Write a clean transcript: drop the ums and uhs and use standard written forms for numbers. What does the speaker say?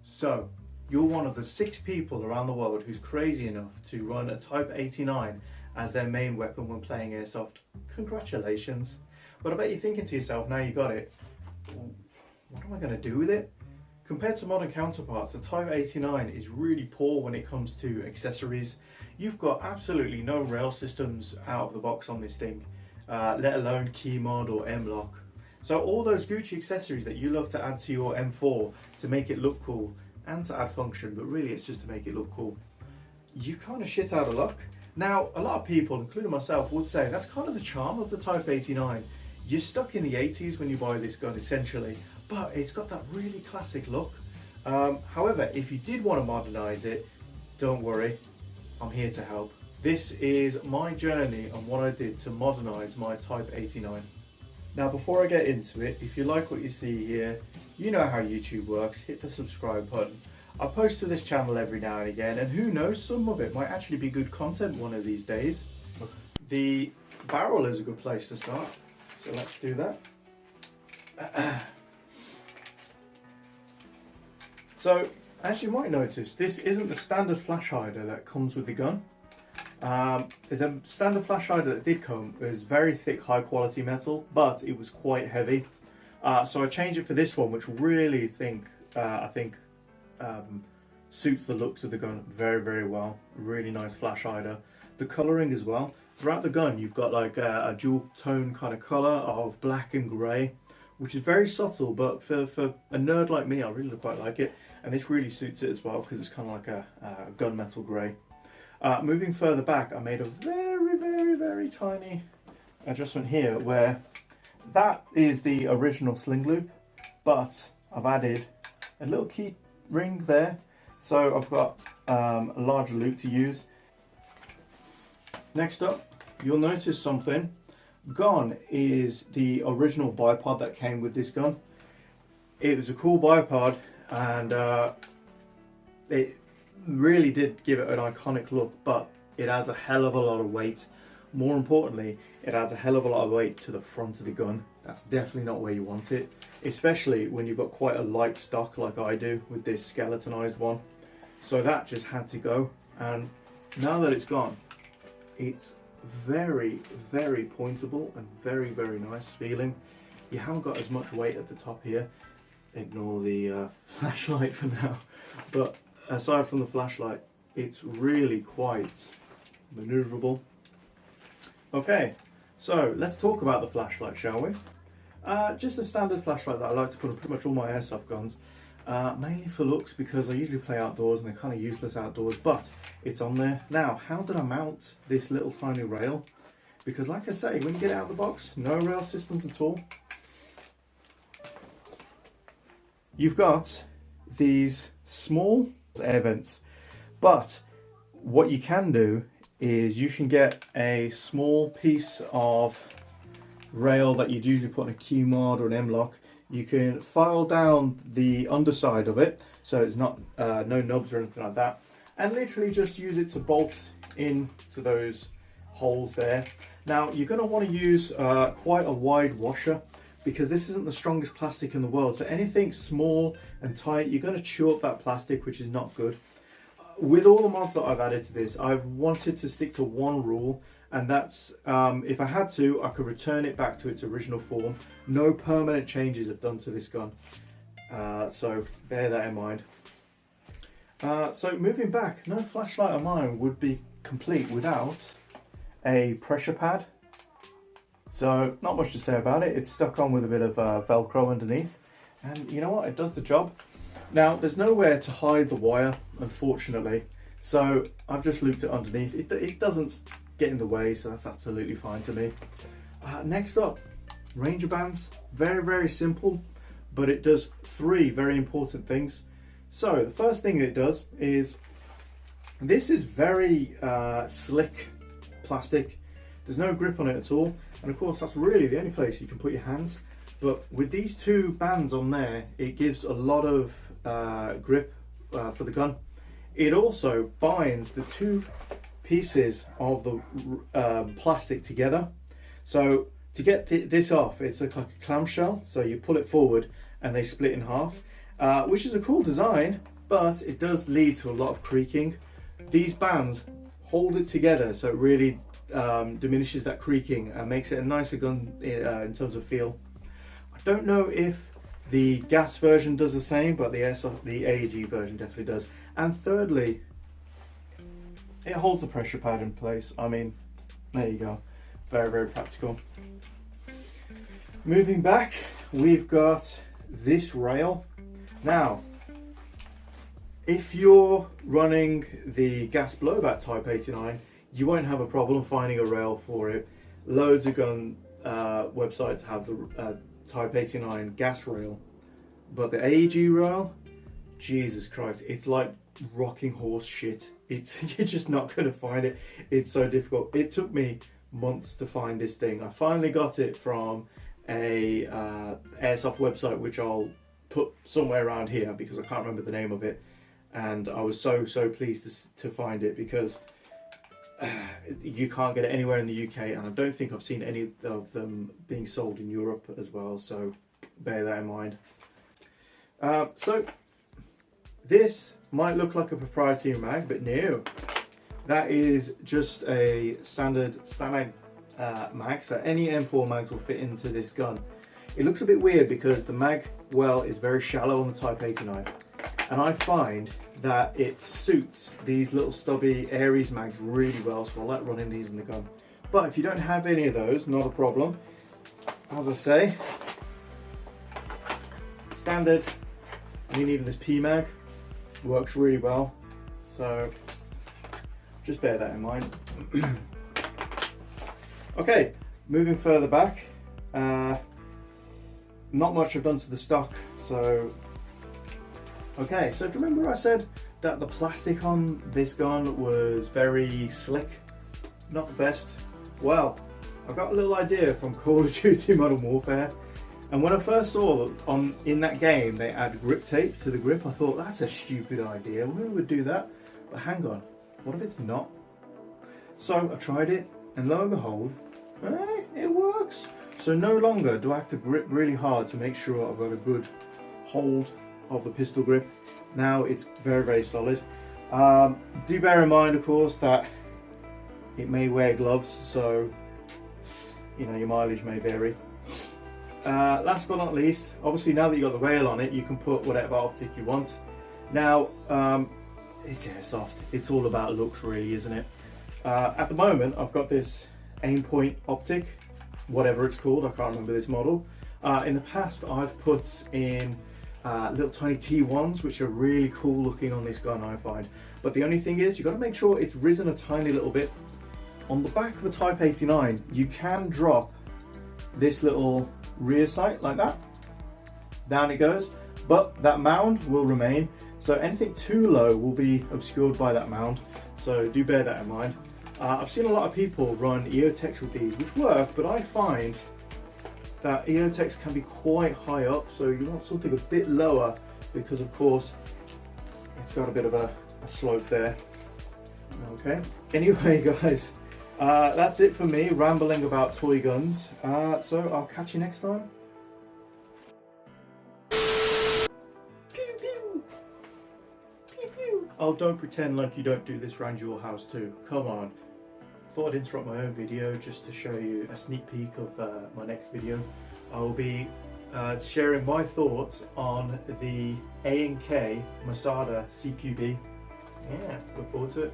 So, you're one of the 6 people around the world who's crazy enough to run a Type 89 as their main weapon when playing Airsoft. Congratulations. But I bet you're thinking to yourself, now you got it, what am I going to do with it? Compared to modern counterparts, the Type 89 is really poor when it comes to accessories. You've got absolutely no rail systems out of the box on this thing, let alone key mod or M-lock. So all those Gucci accessories that you love to add to your M4 to make it look cool and to add function, but really it's just to make it look cool, you kind of shit out of luck. Now, a lot of people, including myself, would say that's kind of the charm of the Type 89. You're stuck in the 80s when you buy this gun, essentially, but it's got that really classic look. However, if you did want to modernize it, don't worry, I'm here to help. This is my journey on what I did to modernize my Type 89. Now, before I get into it, if you like what you see here, you know how YouTube works, hit the subscribe button. I post to this channel every now and again, and who knows, some of it might actually be good content one of these days. The barrel is a good place to start, so let's do that. So, as you might notice, this isn't the standard flash hider that comes with the gun. The standard flash hider that did come was very thick, high quality metal, but it was quite heavy. So I changed it for this one, which really I think suits the looks of the gun very, very well. Really nice flash hider. The colouring as well. Throughout the gun, you've got like a dual tone kind of colour of black and grey, which is very subtle, but for a nerd like me, I really quite like it. And this really suits it as well, because it's kind of like a gunmetal grey. Moving further back, I made a very, very, very tiny adjustment here, where that is the original sling loop, but I've added a little key ring there, so I've got a larger loop to use. Next up, you'll notice something. Gone is the original bipod that came with this gun. It was a cool bipod, and it really did give it an iconic look, but it adds a hell of a lot of weight. More importantly, it adds a hell of a lot of weight to the front of the gun. That's definitely not where you want it, especially when you've got quite a light stock like I do with this skeletonized one. So that just had to go, and now that it's gone, it's very, very pointable and very, very nice feeling. You haven't got as much weight at the top here. Ignore the flashlight for now, but aside from the flashlight, it's really quite maneuverable. Okay, so let's talk about the flashlight, shall we? Just a standard flashlight that I like to put on pretty much all my airsoft guns, mainly for looks, because I usually play outdoors and they're kind of useless outdoors, but it's on there. Now, how did I mount this little tiny rail? Because like I say, when you get it out of the box, no rail systems at all. You've got these small air vents, but what you can do is you can get a small piece of rail that you'd usually put on a key mod or an M-lock. You can file down the underside of it, so it's not no nubs or anything like that, and literally just use it to bolt into those holes there. Now, you're going to want to use quite a wide washer, because this isn't the strongest plastic in the world, so anything small and tight, you're going to chew up that plastic, which is not good. With all the mods that I've added to this, I've wanted to stick to one rule, and that's if I had to, I could return it back to its original form. No permanent changes have done to this gun, so bear that in mind. So moving back, no flashlight of mine would be complete without a pressure pad. So not much to say about it. It's stuck on with a bit of Velcro underneath, and you know what, it does the job. Now, there's nowhere to hide the wire, unfortunately, so I've just looped it underneath. It doesn't get in the way, so that's absolutely fine to me. Next up, Ranger bands. Very, very simple, but it does 3 very important things. So the first thing it does is, this is very slick plastic. There's no grip on it at all, and of course that's really the only place you can put your hands. But with these 2 bands on there, it gives a lot of grip for the gun. It also binds the 2 pieces of the plastic together. So To get this off, it's like a clamshell, so you pull it forward and they split in half, which is a cool design, but it does lead to a lot of creaking. These bands hold it together, so it really diminishes that creaking and makes it a nicer gun in terms of feel. I don't know if the gas version does the same, but the AEG version definitely does. And thirdly, it holds the pressure pad in place. I mean, there you go. Very, very practical. Moving back, we've got this rail. Now, if you're running the gas blowback Type 89, you won't have a problem finding a rail for it. Loads of gun websites have the Type 89 gas rail, but the AEG rail, Jesus Christ, it's like rocking horse shit. You're just not going to find it. It's so difficult. It took me months to find this thing. I finally got it from a Airsoft website, which I'll put somewhere around here because I can't remember the name of it, and I was so pleased to find it, because you can't get it anywhere in the UK, and I don't think I've seen any of them being sold in Europe as well, so bear that in mind. So this might look like a proprietary mag, but no, that is just a standard mag, so any M4 mags will fit into this gun. It looks a bit weird because the mag well is very shallow on the Type 89, and I find that it suits these little stubby Aries mags really well, so I like running these in the gun. But if you don't have any of those, not a problem. As I say, standard, I mean, even this P mag works really well, so just bear that in mind. Okay, moving further back, not much I've done to the stock, so okay, so do you remember I said that the plastic on this gun was very slick? Not the best. Well, I got a little idea from Call of Duty Modern Warfare, and when I first saw in that game they add grip tape to the grip, I thought that's a stupid idea, who would do that? But hang on, what if it's not? So I tried it, and lo and behold, it works. So no longer do I have to grip really hard to make sure I've got a good hold of the pistol grip. Now it's very solid. Do bear in mind, of course, that it may wear gloves, so you know your mileage may vary. Last but not least, obviously now that you've got the rail on it, you can put whatever optic you want. Now it's Airsoft, it's all about looks really, isn't it? At the moment I've got this aim point optic, whatever it's called, I can't remember this model. In the past I've put in little tiny T1s, which are really cool looking on this gun, I find. But the only thing is, you've got to make sure it's risen a tiny little bit. On the back of a Type 89, you can drop this little rear sight like that. Down it goes, but that mound will remain. So anything too low will be obscured by that mound. So do bear that in mind. I've seen a lot of people run EOTechs with these, which work, but I find that EOTechs can be quite high up, so you want something a bit lower because of course it's got a bit of a slope there. Okay, anyway guys, that's it for me rambling about toy guns, so I'll catch you next time. Pew, pew. Pew, pew. Oh, don't pretend like you don't do this around your house too, come on. Thought I'd interrupt my own video just to show you a sneak peek of my next video. I will be sharing my thoughts on the A&K Masada CQB. Yeah, look forward to it.